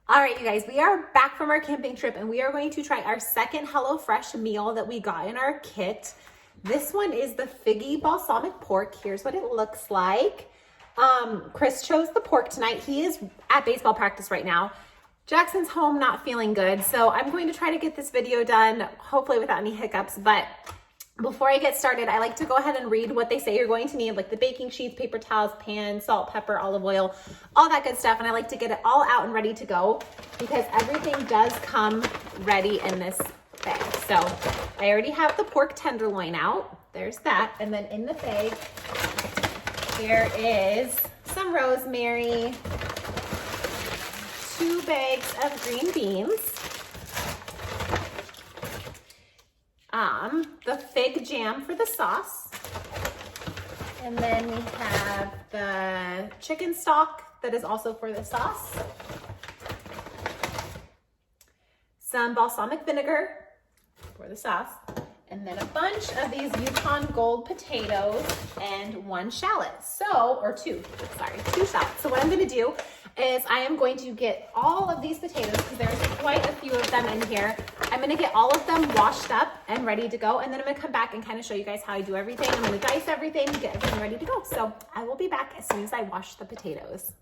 All right, you guys, we are back from our camping trip and we are going to try our second HelloFresh meal that we got in our kit. This one is the Figgy balsamic pork. Here's what it looks like. Chris chose the pork tonight. He is at baseball practice right now. Jackson's home not feeling good, so I'm going to try to get this video done, hopefully without any hiccups. But before I get started, I like to go ahead and read what they say you're going to need, like the baking sheets, paper towels, pan, salt, pepper, olive oil, all that good stuff. And I like to get it all out and ready to go because everything does come ready in this bag. So I already have the pork tenderloin out. There's that. And then in the bag, there is some rosemary, 2 bags of green beans, the fig jam for the sauce, and then we have the chicken stock that is also for the sauce, some balsamic vinegar for the sauce, and then a bunch of these Yukon Gold potatoes and 1 shallot. Or 2 shallots. So what I'm gonna do is I am going to get all of these potatoes, because there's quite a few of them in here. I'm gonna get all of them washed up and ready to go, and then I'm gonna come back and kind of show you guys how I do everything. I'm gonna dice everything, get everything ready to go. So I will be back as soon as I wash the potatoes.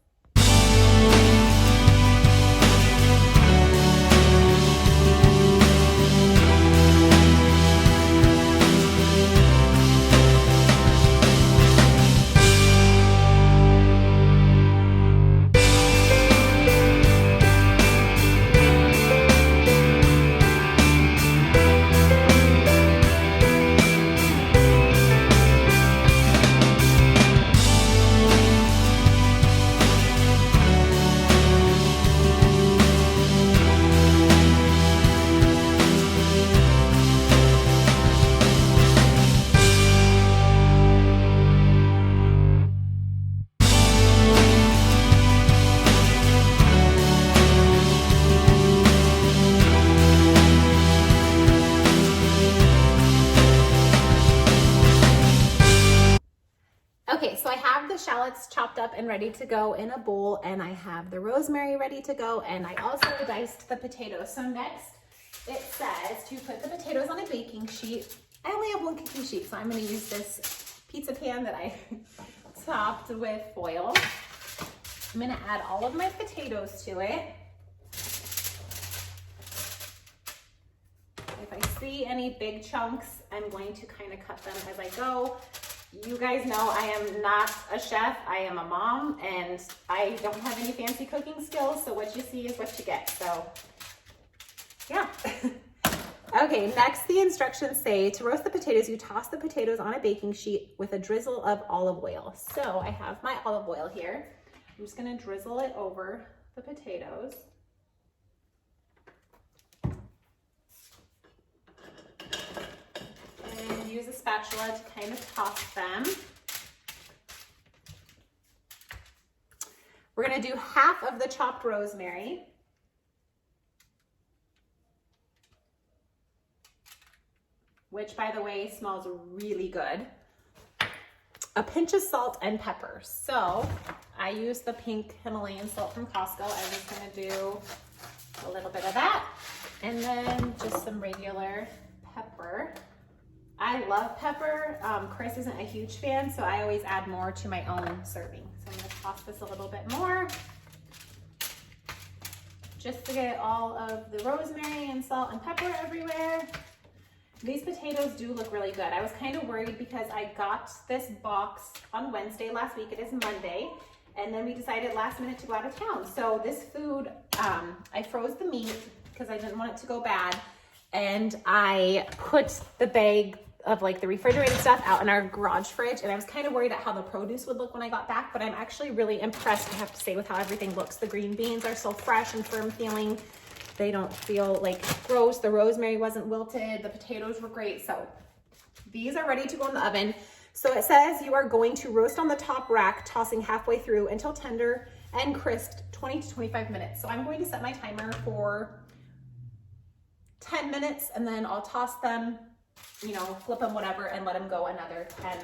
Okay, so I have the shallots chopped up and ready to go in a bowl, and I have the rosemary ready to go, and I also diced the potatoes. So next, it says to put the potatoes on a baking sheet. I only have 1 cookie sheet, so I'm gonna use this pizza pan that I topped with foil. I'm gonna add all of my potatoes to it. If I see any big chunks, I'm going to kind of cut them as I go. You guys know I am not a chef, I am a mom, and I don't have any fancy cooking skills, so what you see is what you get, so yeah. Okay, next the instructions say to roast the potatoes, you toss the potatoes on a baking sheet with a drizzle of olive oil. So I have my olive oil here. I'm just gonna drizzle it over the potatoes. And use a spatula to kind of toss them. We're gonna do half of the chopped rosemary. Which, by the way, smells really good. A pinch of salt and pepper. So I use the pink Himalayan salt from Costco. I'm just gonna do a little bit of that. And then just some regular pepper. I love pepper. Chris isn't a huge fan, so I always add more to my own serving. So I'm gonna toss this a little bit more, just to get all of the rosemary and salt and pepper everywhere. These potatoes do look really good. I was kind of worried because I got this box on Wednesday last week. It is Monday. And then we decided last minute to go out of town. So this food, I froze the meat because I didn't want it to go bad. And I put the bag of like the refrigerated stuff out in our garage fridge, and I was kind of worried at how the produce would look when I got back, but I'm actually really impressed, I have to say, with how everything looks. The green beans are so fresh and firm feeling. They don't feel like gross. The rosemary wasn't wilted. The potatoes were great. So these are ready to go in the oven. So it says you are going to roast on the top rack, tossing halfway through until tender and crisp, 20 to 25 minutes. So I'm going to set my timer for 10 minutes, and then I'll toss them, you know, flip them, whatever, and let them go another 10,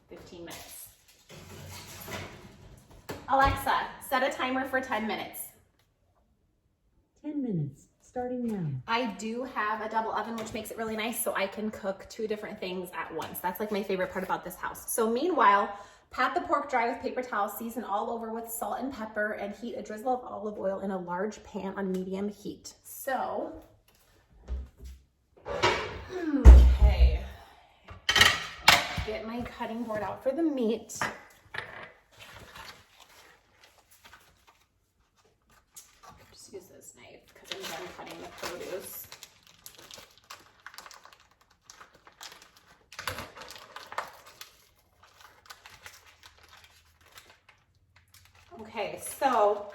15 minutes. Alexa, set a timer for 10 minutes. minutes, starting now. I do have a double oven, which makes it really nice so I can cook 2 different things at once. That's like my favorite part about this house. So meanwhile, pat the pork dry with paper towel, season all over with salt and pepper, and heat a drizzle of olive oil in a large pan on medium heat. So, okay, get my cutting board out for the meat. Just use this knife because I'm done cutting the produce. Okay, so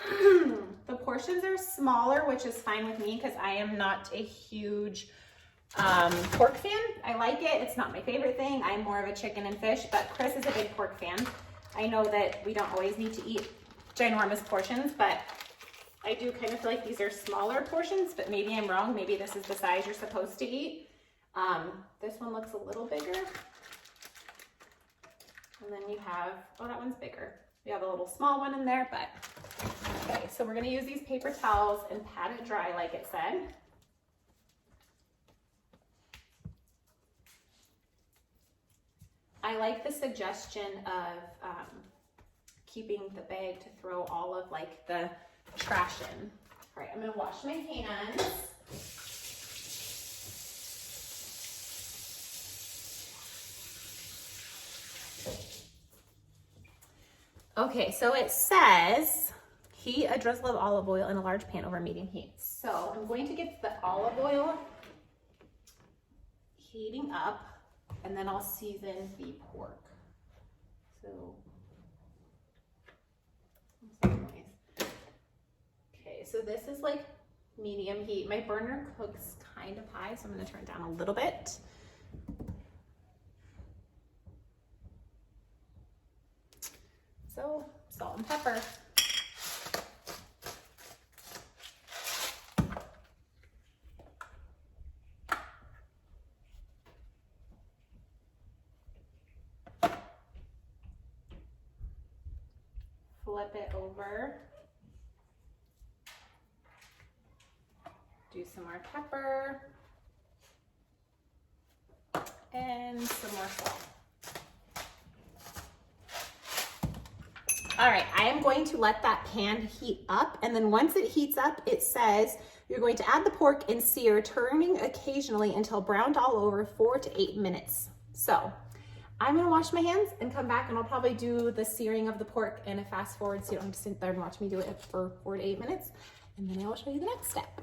the portions are smaller, which is fine with me because I am not a huge pork fan. I like it. It's not my favorite thing. I'm more of a chicken and fish, but Chris is a big pork fan. I know that we don't always need to eat ginormous portions, but I do kind of feel like these are smaller portions, but maybe I'm wrong. Maybe this is the size you're supposed to eat. This one looks a little bigger. And then you have, oh, that one's bigger. We have a little small one in there, but okay, so we're gonna use these paper towels and pat it dry like it said. I like the suggestion of keeping the bag to throw all of like the trash in. All right, I'm gonna wash my hands. Okay, so it says heat a drizzle of olive oil in a large pan over medium heat. So I'm going to get the olive oil heating up and then I'll season the pork. So, okay, so this is like medium heat. My burner cooks kind of high, so I'm gonna turn it down a little bit. So, salt and pepper. Flip it over. Do some more pepper. And some more salt. All right, I am going to let that pan heat up, and then once it heats up, it says you're going to add the pork and sear, turning occasionally until browned all over, 4 to 8 minutes. So I'm gonna wash my hands and come back, and I'll probably do the searing of the pork in a fast forward so you don't have to sit there and watch me do it for 4 to 8 minutes, and then I will show you the next step.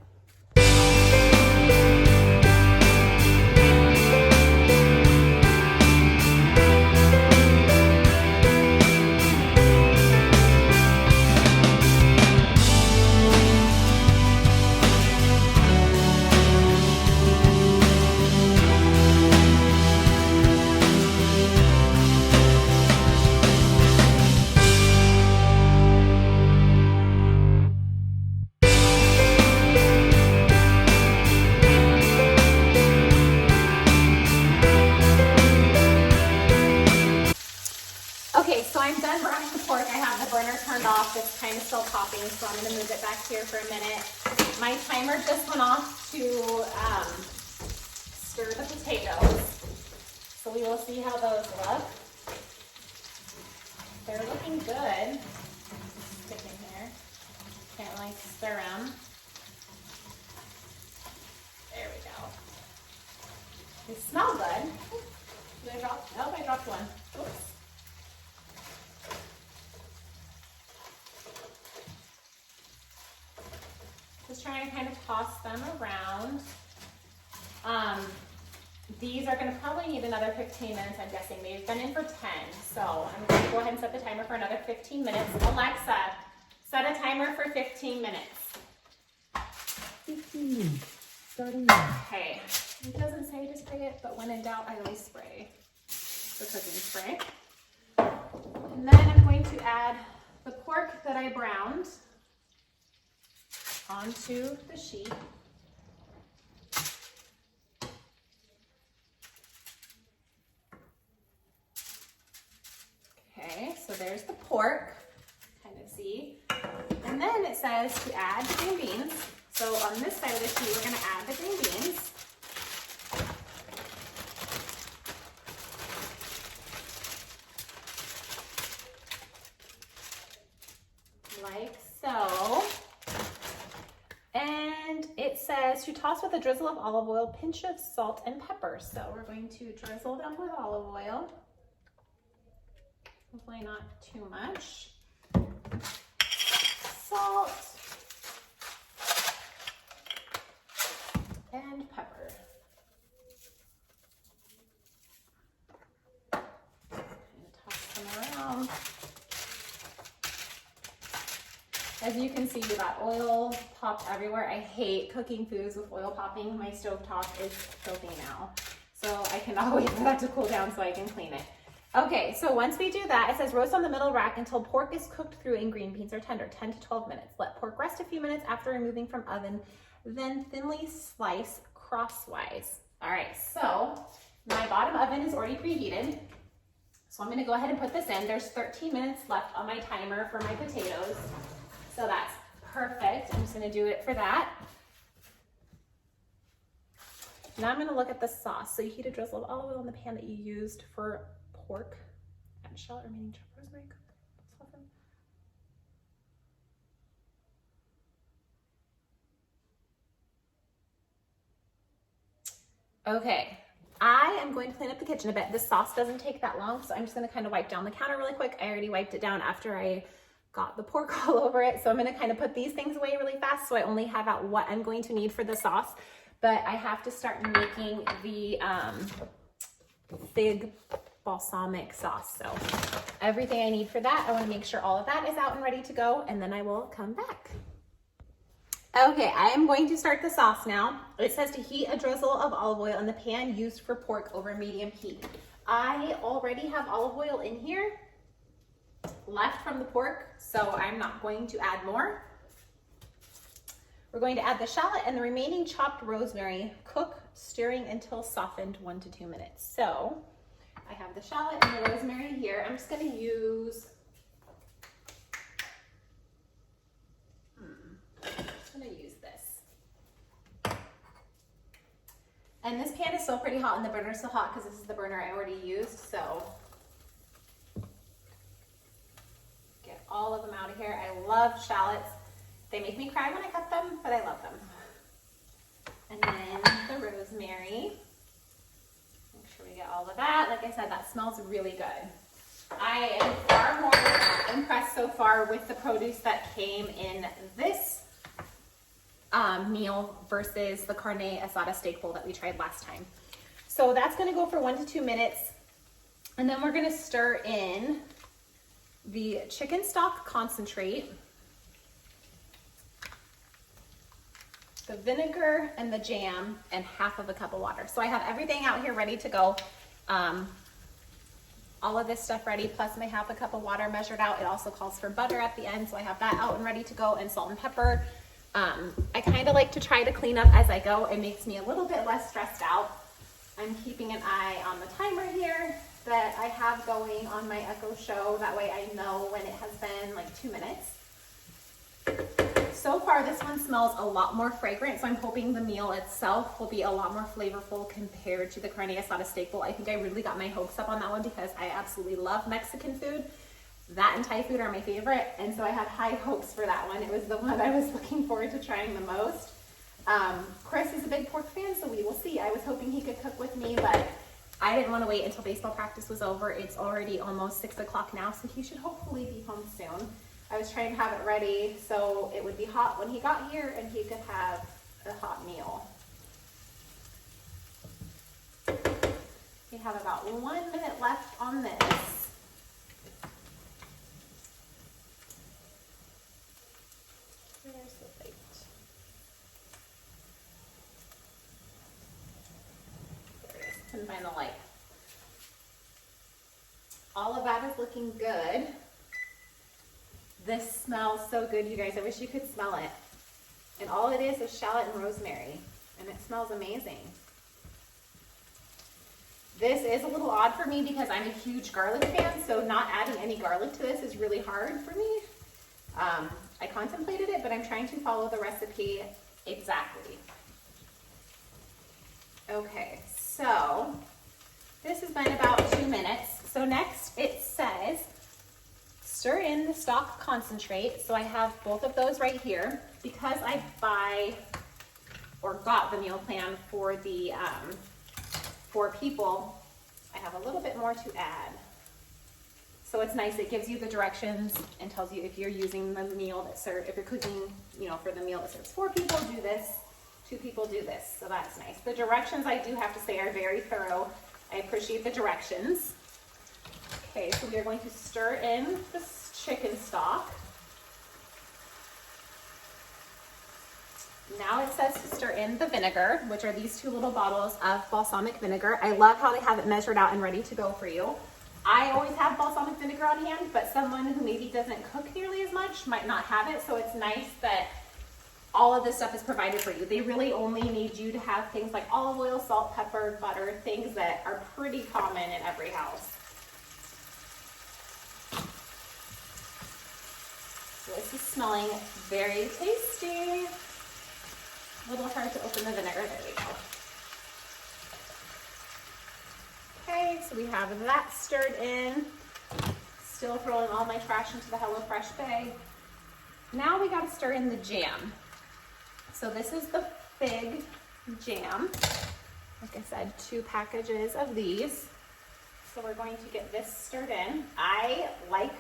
Okay, so I'm done browning the pork. I have the burner turned off. It's kind of still popping, so I'm gonna move it back here for a minute. My timer just went off to stir the potatoes. So we will see how those look. They're looking good. Stick in here. Can't really stir them. There we go. They smell good. Did I drop? Nope, I dropped one. Oops. Just trying to kind of toss them around. These are gonna probably need another 15 minutes, I'm guessing. They've been in for 10, so I'm gonna go ahead and set the timer for another 15 minutes. Alexa, set a timer for 15 minutes. 15 minutes, starting now. Okay, it doesn't say to spray it, but when in doubt, I always spray the cooking spray. And then I'm going to add the pork that I browned onto the sheet. Okay, so there's the pork, kind of see. And then it says to add green beans. So on this side of the sheet, we're gonna add the green beans. Like so. And it says to toss with a drizzle of olive oil, pinch of salt and pepper. So we're going to drizzle them with olive oil. Hopefully not too much. Salt and pepper. And toss them around. As you can see, we got oil popped everywhere. I hate cooking foods with oil popping. My stovetop is filthy now. So I cannot wait for that to cool down so I can clean it. Okay, so once we do that, it says roast on the middle rack until pork is cooked through and green beans are tender, 10 to 12 minutes. Let pork rest a few minutes after removing from oven, then thinly slice crosswise. All right, so my bottom oven is already preheated. So I'm gonna go ahead and put this in. There's 13 minutes left on my timer for my potatoes. So that's perfect. I'm just gonna do it for that. Now I'm gonna look at the sauce. So you heat a drizzle of olive oil in the pan that you used for pork. Add shallot, remaining chopped rosemary, cook, soften. Okay, I am going to clean up the kitchen a bit. This sauce doesn't take that long, so I'm just gonna kind of wipe down the counter really quick. I already wiped it down after I got the pork all over it. So I'm gonna kind of put these things away really fast so I only have out what I'm going to need for the sauce. But I have to start making the Fig balsamic sauce. So everything I need for that, I wanna make sure all of that is out and ready to go, and then I will come back. Okay, I am going to start the sauce now. It says to heat a drizzle of olive oil in the pan used for pork over medium heat. I already have olive oil in here left from the pork, so I'm not going to add more. We're going to add the shallot and the remaining chopped rosemary. Cook, stirring until softened, 1 to 2 minutes. So I have the shallot and the rosemary here. I'm just going to use, this. And this pan is still pretty hot and the burner's still hot because this is the burner I already used. So get all of them out of here. I love shallots. They make me cry when I cut them, but I love them. And then the rosemary. Make sure we get all of that. Like I said, that smells really good. I am far more impressed so far with the produce that came in this meal versus the carne asada steak bowl that we tried last time. So that's gonna go for 1 to 2 minutes. And then we're gonna stir in the chicken stock concentrate, the vinegar and the jam, and half of a cup of water. So I have everything out here ready to go. All of this stuff ready, plus my half a cup of water measured out. It also calls for butter at the end, so I have that out and ready to go, and salt and pepper. I kind of like to try to clean up as I go. It makes me a little bit less stressed out. I'm keeping an eye on the timer here that I have going on my Echo Show. That way I know when it has been like 2 minutes. So far, this one smells a lot more fragrant, so I'm hoping the meal itself will be a lot more flavorful compared to the carne asada steak bowl. I think I really got my hopes up on that one because I absolutely love Mexican food. That and Thai food are my favorite, and so I had high hopes for that one. It was the one I was looking forward to trying the most. Chris is a big pork fan, so we will see. I was hoping he could cook with me, but I didn't want to wait until baseball practice was over. It's already almost 6 o'clock now, so he should hopefully be home soon. I was trying to have it ready so it would be hot when he got here and he could have a hot meal. We have about 1 minute left on this. There's the plate. There it is. Couldn't find the light. All of that is looking good. This smells so good, you guys. I wish you could smell it. And all it is shallot and rosemary, and it smells amazing. This is a little odd for me because I'm a huge garlic fan, so not adding any garlic to this is really hard for me. I contemplated it, but I'm trying to follow the recipe Exactly. Okay, so this has been about 2 minutes. So next it says, stir in the stock concentrate. So I have both of those right here. Because I got the meal plan for the 4 people, I have a little bit more to add. So it's nice, it gives you the directions and tells you if you're using the meal that serves, if you're cooking, you know, for the meal that serves 4 people, do this, 2 people, do this. So that's nice. The directions, I do have to say, are very thorough. I appreciate the directions. Okay, so we are going to stir in the chicken stock. Now it says to stir in the vinegar, which are these 2 little bottles of balsamic vinegar. I love how they have it measured out and ready to go for you. I always have balsamic vinegar on hand, but someone who maybe doesn't cook nearly as much might not have it, so it's nice that all of this stuff is provided for you. They really only need you to have things like olive oil, salt, pepper, butter, things that are pretty common in every house. So this is smelling very tasty. A little hard to open the vinegar, there we go. Okay, so we have that stirred in. Still throwing all my trash into the HelloFresh bag. Now we gotta stir in the jam. So this is the fig jam. Like I said, 2 packages of these. So we're going to get this stirred in. I like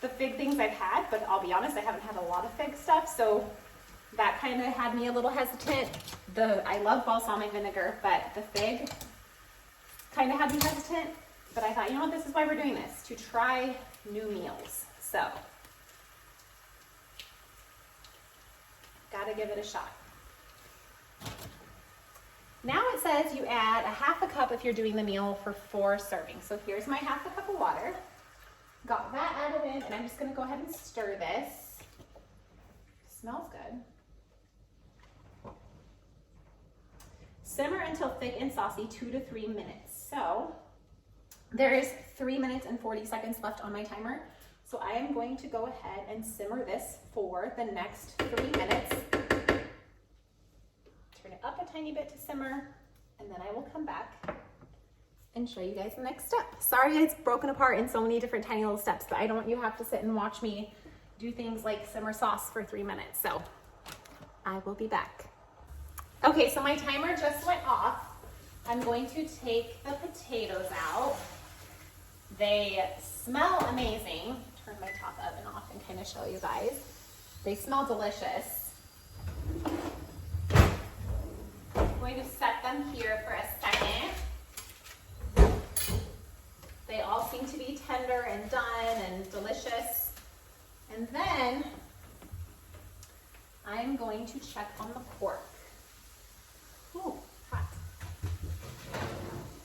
the fig things I've had, but I'll be honest, I haven't had a lot of fig stuff, so that kind of had me a little hesitant. I love balsamic vinegar, but the fig kind of had me hesitant. But I thought, you know what, this is why we're doing this, to try new meals. So, gotta give it a shot. Now it says you add a 1/2 cup if you're doing the meal for 4 servings. So here's my 1/2 cup of water. Got that added in, and I'm just gonna go ahead and stir this. Smells good. Simmer until thick and saucy, 2 to 3 minutes. So there is 3 minutes and 40 seconds left on my timer. So I am going to go ahead and simmer this for the next 3 minutes. Turn it up a tiny bit to simmer, and then I will come back and show you guys the next step. Sorry it's broken apart in so many different tiny little steps, but I don't want you to have to sit and watch me do things like simmer sauce for 3 minutes. So I will be back. Okay, so my timer just went off. I'm going to take the potatoes out. They smell amazing. Turn my top oven off and kind of show you guys. They smell delicious. I'm going to set them here for a second. They all seem to be tender and done and delicious. And then I'm going to check on the pork. Ooh, hot.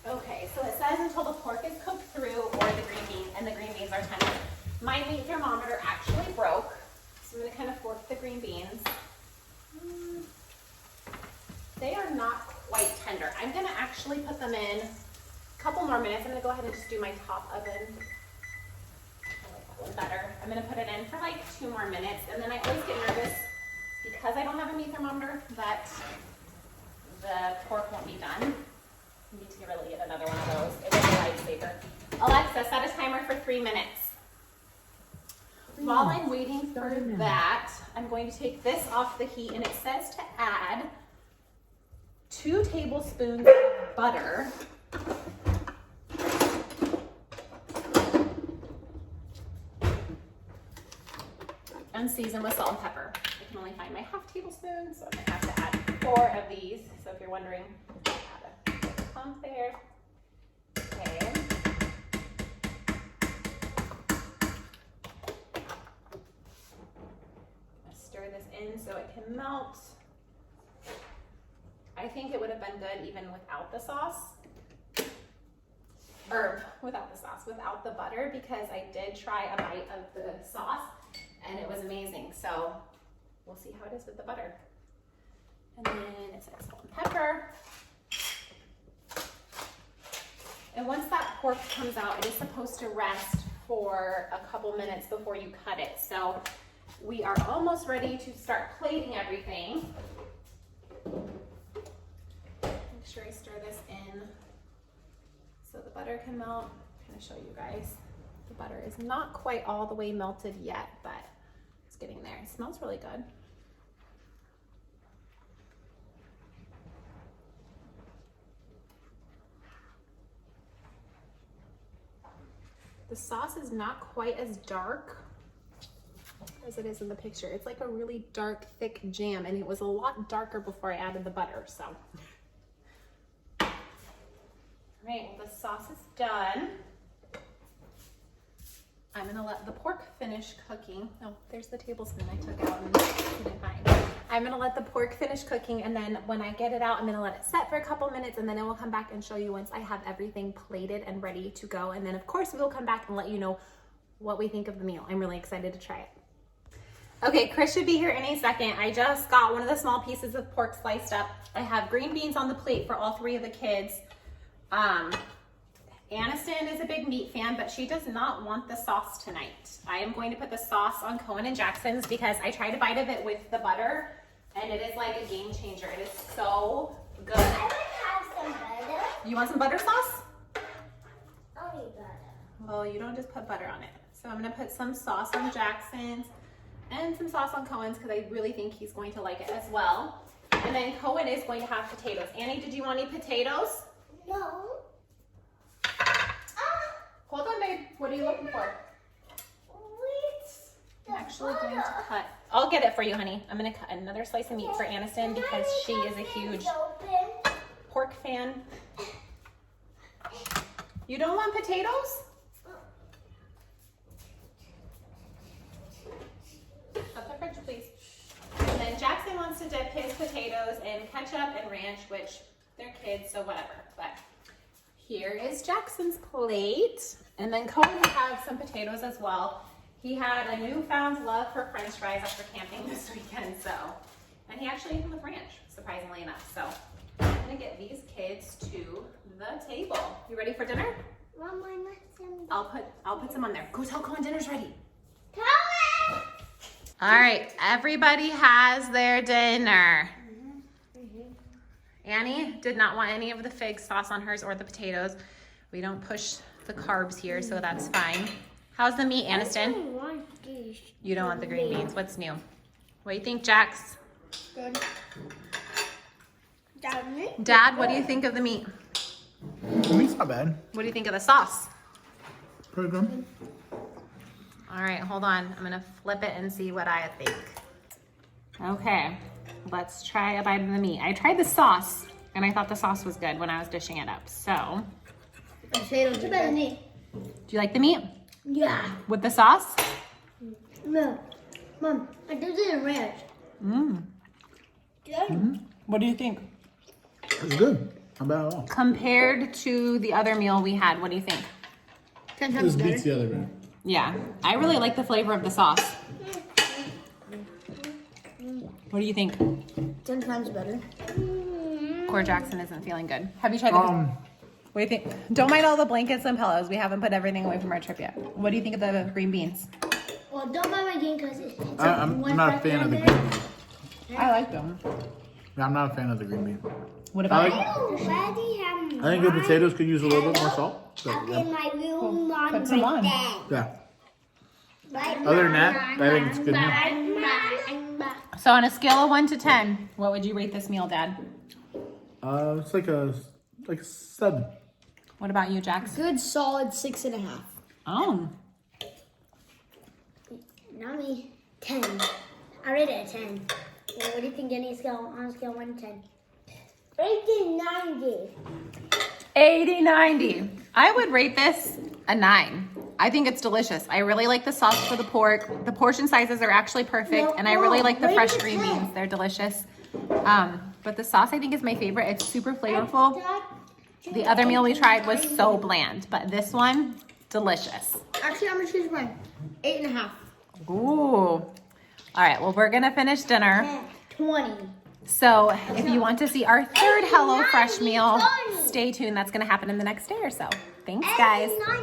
Okay, so it says until the pork is cooked through or the green beans, and the green beans are tender. My meat thermometer actually broke, so I'm going to kind of fork the green beans. They are not quite tender. I'm going to actually put them in a couple more minutes. I'm going to go ahead and just do my top oven. I like that one better. I'm going to put it in for like 2 more minutes, and then I always get nervous because I don't have a meat thermometer that the pork won't be done. I need to really get another one of those. It is a lifesaver. Alexa, set a timer for 3 minutes. While I'm waiting for that, I'm going to take this off the heat, and it says to add 2 tablespoons of butter. And season with salt and pepper. I can only find my 1/2 tablespoon, so I'm gonna have to add 4 of these. So if you're wondering how to pump there. Okay. Stir this in so it can melt. I think it would have been good even without the sauce. Or without the butter, because I did try a bite of the sauce and it was amazing. So we'll see how it is with the butter. And then it says salt and pepper. And once that pork comes out, it is supposed to rest for a couple minutes before you cut it. So we are almost ready to start plating everything. Make sure I stir this in so the butter can melt. I'm gonna show you guys. The butter is not quite all the way melted yet, but it's getting there. It smells really good. The sauce is not quite as dark as it is in the picture. It's like a really dark, thick jam, and it was a lot darker before I added the butter, so. All right, well, the sauce is done. I'm gonna let the pork finish cooking. Oh, there's the tablespoon I took out and couldn't find. I'm gonna let the pork finish cooking, and then when I get it out, I'm gonna let it set for a couple minutes, and then I will come back and show you once I have everything plated and ready to go. And then of course we'll come back and let you know what we think of the meal. I'm really excited to try it. Okay, Chris should be here any second. I just got one of the small pieces of pork sliced up. I have green beans on the plate for all three of the kids. Aniston is a big meat fan, but she does not want the sauce tonight. I am going to put the sauce on Cohen and Jackson's because I tried a bite of it with the butter, and it is like a game changer. It is so good. I would have some butter. You want some butter sauce? I'll eat butter. Well, you don't just put butter on it. So I'm gonna put some sauce on Jackson's and some sauce on Cohen's because I really think he's going to like it as well. And then Cohen is going to have potatoes. Annie, did you want any potatoes? No. Hold on, babe. What are you looking for? I'm actually going to cut. I'll get it for you, honey. I'm going to cut another slice of meat for Aniston because she is a huge pork fan. You don't want potatoes? Shut the fridge, please. And then Jackson wants to dip his potatoes in ketchup and ranch, which they're kids, so whatever. But here is Jackson's plate. And then Cohen will have some potatoes as well. He had a newfound love for French fries after camping this weekend, so. And he actually ate them with ranch, surprisingly enough. So I'm gonna get these kids to the table. You ready for dinner? Mom, I want some. I'll put some on there. Go tell Cohen dinner's ready. Cohen! All right, everybody has their dinner. Annie did not want any of the fig sauce on hers or the potatoes. We don't push the carbs here, so that's fine. How's the meat, Aniston? I don't want these. You don't want the green beans. What's new? What do you think, Jax? Good. Dad, what do you think of the meat? The meat's not bad. What do you think of the sauce? Pretty good. All right, hold on. I'm gonna flip it and see what I think. Okay, let's try a bite of the meat. I tried the sauce, and I thought the sauce was good when I was dishing it up. So, Potatoes are better than me. do you like the meat Yeah. with the sauce? No. Mom, I did it in ranch. Good. What do you think? It's good. Not bad at all. Compared to the other meal we had, what do you think? 10 times better. the other one. Yeah, I really like the flavor of the sauce. What do you think? 10 times better. Core Jackson isn't feeling good. Have you tried the... What do you think? Don't mind all the blankets and pillows. We haven't put everything away from our trip yet. What do you think of the green beans? Well, don't mind my game because it's I'm not a fan of the green bean. I like them. Yeah, I'm not a fan of the green bean. What I about like- already have I think the potatoes could use a little bit more salt. So, up yeah. in my room on Put some on. Yeah. Right. Other than that, I think it's good meal. So on a scale of 1 to 10, what would you rate this meal, Dad? It's like a 7. What about you, Jax? Good solid 6.5. Oh, Not me. 10. I rate it a 10. Well, what do you think on a scale 1 to 10? 90. 80, 90. I would rate this a 9. I think it's delicious. I really like the sauce for the pork. The portion sizes are actually perfect, and I really like the fresh green beans. They're delicious. But the sauce I think is my favorite. It's super flavorful. The other meal we tried was so bland, but this one, delicious. Actually, I'm gonna choose mine. 8.5. Ooh. All right, well, we're gonna finish dinner. 20. So if you want to see our third HelloFresh meal, stay tuned. That's gonna happen in the next day or so. Thanks, guys.